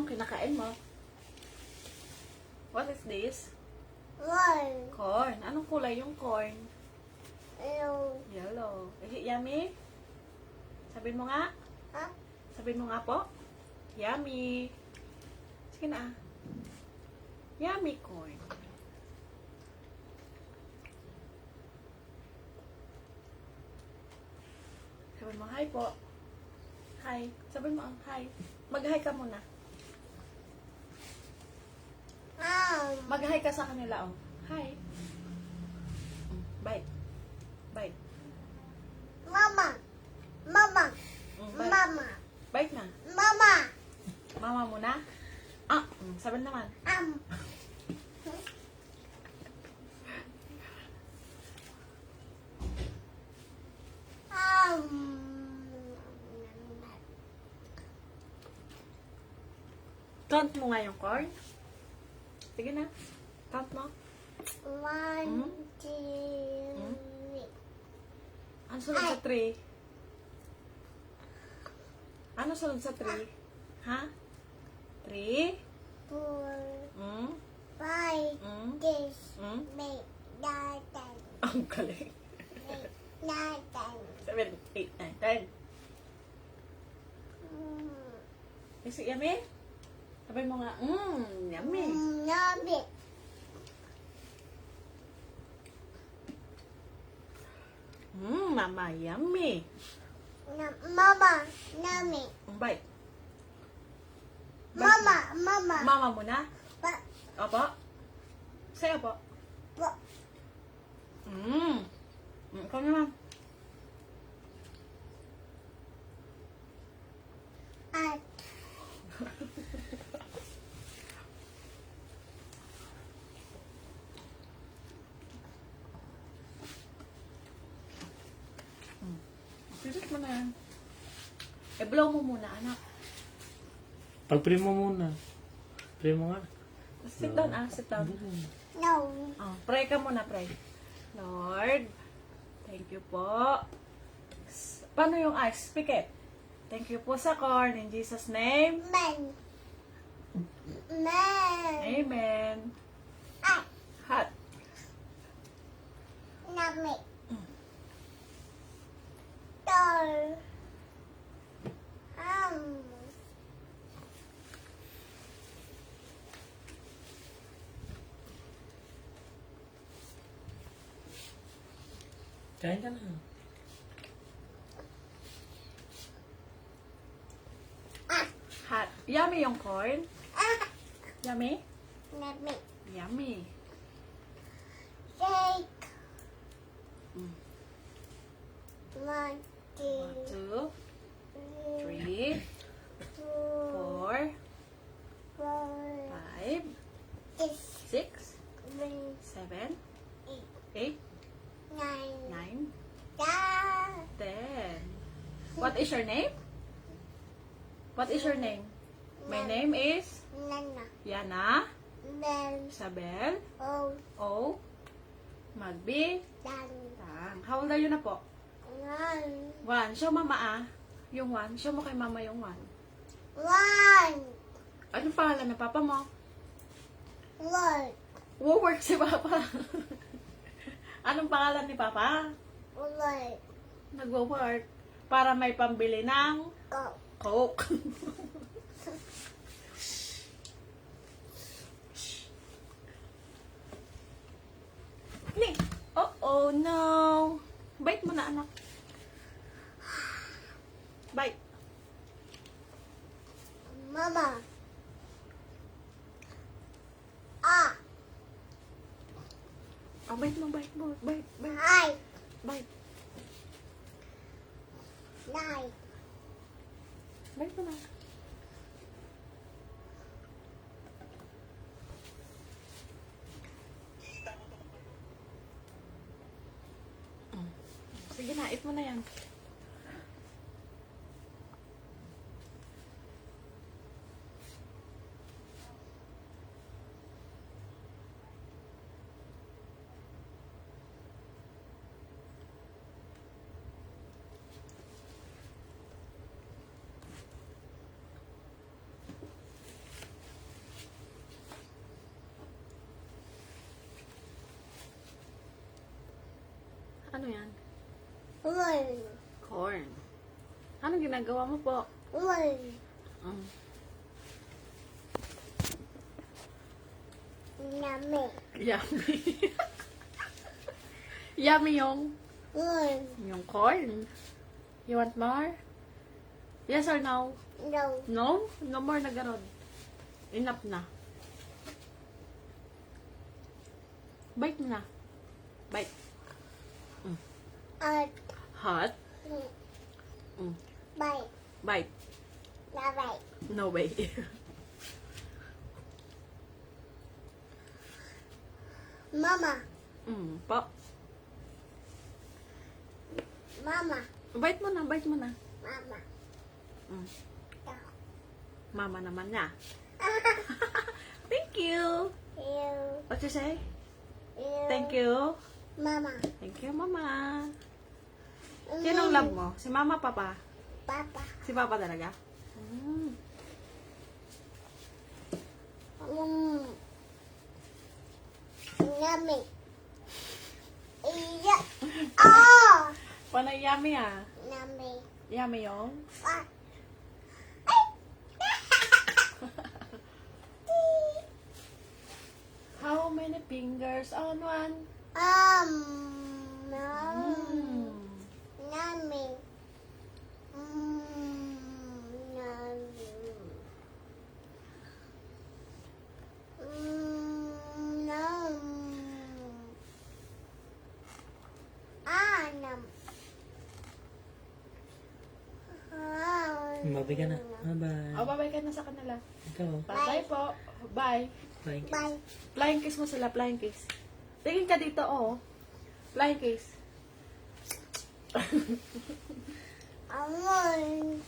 kinakain mo? What is this? Corn. Corn. Anong kulay yung corn? Yellow. Yellow. Is it yummy? Sabihin mo nga. Ha? Sabihin mo nga po. Yummy. Sige na. Yummy corn. Sabihin mo, hi po. Hi. Sabihin mo, hi. Mag-hi ka muna. Mag-hi ka sa kanila, oh. Hi. Bite. Bite. Mama. Mama. Bite. Mama. Bite na. Mama. Mama muna. Sabihin naman. Count mo nga yung corn. Sige na. Count mo. 1, 2, Ano sunod sa 3? Ano sunod sa 3? Ha? 3? 4, Mm? 5, Mm? 6, Mm? 8, 9, 10. Ang galing. 9, 7, 8, 9, 10. Is it yummy? Sabi mo nga, yummy. 10. Yummy. Mama, yummy. Mama. Yummy. Bite. Mama. Mama. Mama muna. Pa. Opo. Say opo. Pa. Ikaw naman. At. Pilit mo na yan. blow mo muna, anak. Pag-pray mo muna. Pray mo nga. Sit down, sit down. No. Pray ka muna, pray. Lord, thank you po. Paano yung eyes? Speak it. Thank you po sa corn. In Jesus' name. Man. Man. Amen. At. Hot. Nami. Door. Kain ka na. Hot. Yummy yung corn. Yummy? Nami. Yummy. Shake. Mm. 1, 2, 2, 3, 4, 4, 5, 6, 6, 7, 7, 8, 8, 9, 9, 10. 10. What is your name? What is your name? My name is Nana. Yana, Bell. Isabel, Oh. O, Magbi, Dan. Tang. How old are you na po? One. 1. Show mama yung 1. Show mo kay mama yung 1. One. Anong pangalan ng papa mo? One. Work si papa. Anong pangalan ni papa? One. Nagwo-work para may pambili ng Go. Coke. Ni. Oh no. Bite mo na, anak. Bite. Mama. Ah. Bite mo, bite mo. Bite. Hi. Bite. Nine. Bite mo na. Sige na, eat mo na yan. Ano yan? One. Corn. Anong ginagawa mo po? One. Mm. Yummy. Yummy. Yummy One. yung corn. You want more? Yes or no? No. No? No more na garod. Enough na. Bite na. Bite. Hot. Mm. Bite. Bite. No bite. No way. Mama. Po. Mama. Bite mo na, bite mo na. Mama. Mm. No. Mama naman niya. Thank you. You. What you say? You. Thank you. Mama. Thank you, Mama. Sinong love mo? Si Mama, Papa? Papa. Si Papa talaga? Mm. Yummy. Yeah. Oh. Panay yummy ah. Yummy. Yummy yung? Ah. How many fingers on one? No. Mm. Yummy. Mabi ka na. Bye-bye. Oh, bye-bye ka na sa kanila. Ikaw. Bye-bye po. Bye. Bye. Bye. Flying kiss mo sila, flying kiss. Tingin ka dito, oh. Flying kiss. I want.